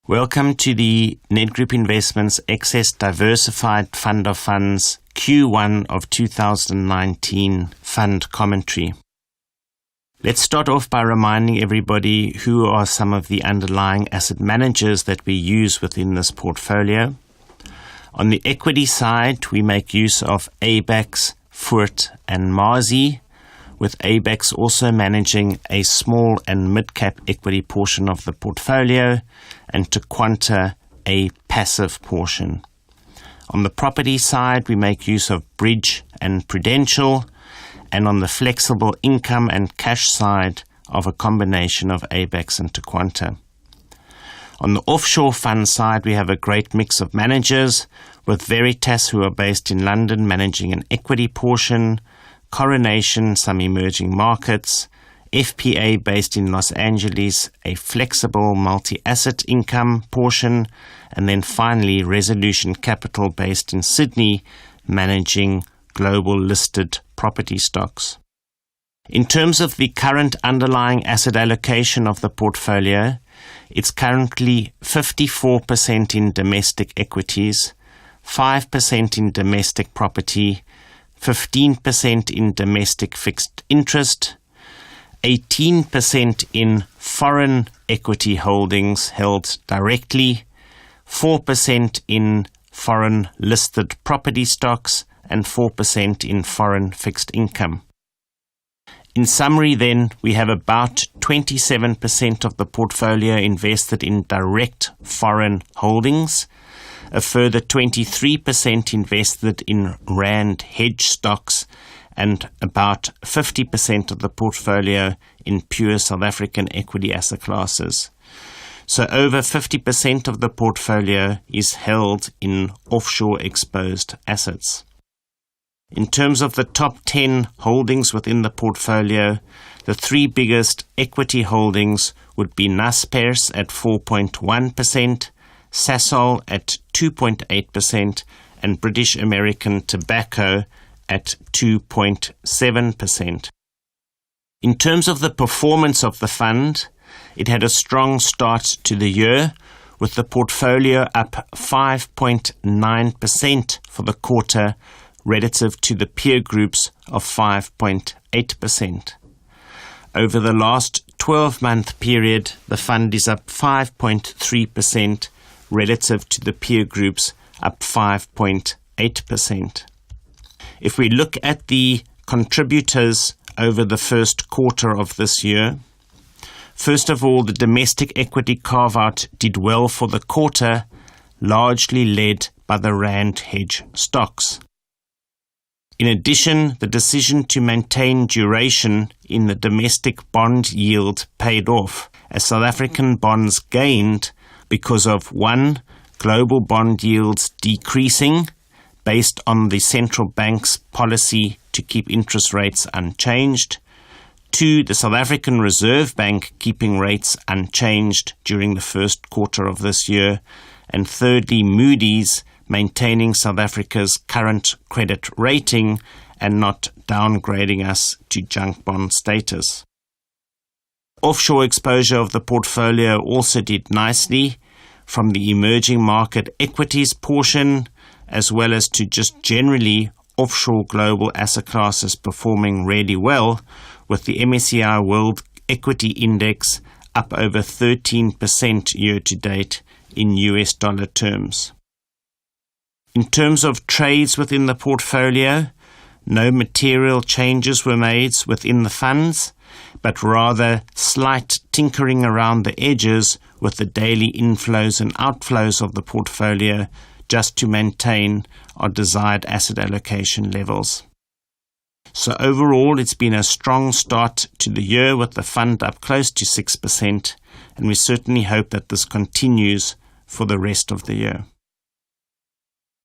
Welcome to the Nedgroup Investments Excess Diversified Fund of Funds Q1 of 2019 Fund Commentary. Let's start off by reminding everybody who are some of the underlying asset managers that we use within this portfolio. On the equity side, we make use of ABAX, Furt and Marzi, with ABAX also managing a small and mid-cap equity portion of the portfolio, and Tequanta a passive portion. On the property side, we make use of Bridge and Prudential, and on the flexible income and cash side of a combination of ABAX and Tequanta. On the offshore fund side, we have a great mix of managers, with Veritas, who are based in London, managing an equity portion, Coronation, some emerging markets, FPA based in Los Angeles, a flexible multi-asset income portion, and then finally Resolution Capital based in Sydney, managing global listed property stocks. In terms of the current underlying asset allocation of the portfolio, it's currently 54% in domestic equities, 5% in domestic property, 15% in domestic fixed interest, 18% in foreign equity holdings held directly, 4% in foreign listed property stocks, and 4% in foreign fixed income. In summary then, we have about 27% of the portfolio invested in direct foreign holdings, a further 23% invested in rand hedge stocks, and about 50% of the portfolio in pure South African equity asset classes. So over 50% of the portfolio is held in offshore exposed assets. In terms of the top 10 holdings within the portfolio, the three biggest equity holdings would be Naspers at 4.1%, Sasol at 2.8%, and British American Tobacco at 2.7%. In terms of the performance of the fund, it had a strong start to the year, with the portfolio up 5.9% for the quarter relative to the peer groups of 5.8%. Over the last 12-month period, the fund is up 5.3% relative to the peer groups up 5.8%. If we look at the contributors over the first quarter of this year, first of all, the domestic equity carve-out did well for the quarter, largely led by the rand hedge stocks. In addition, the decision to maintain duration in the domestic bond yield paid off, as South African bonds gained because of 1, global bond yields decreasing based on the central bank's policy to keep interest rates unchanged, 2, the South African Reserve Bank keeping rates unchanged during the first quarter of this year, and thirdly, Moody's maintaining South Africa's current credit rating and not downgrading us to junk bond status. Offshore exposure of the portfolio also did nicely, from the emerging market equities portion, as well as to just generally offshore global asset classes performing really well, with the MSCI World Equity Index up over 13% year to date in US dollar terms. In terms of trades within the portfolio, no material changes were made within the funds, but rather slight tinkering around the edges with the daily inflows and outflows of the portfolio just to maintain our desired asset allocation levels. So overall, it's been a strong start to the year with the fund up close to 6%, and we certainly hope that this continues for the rest of the year.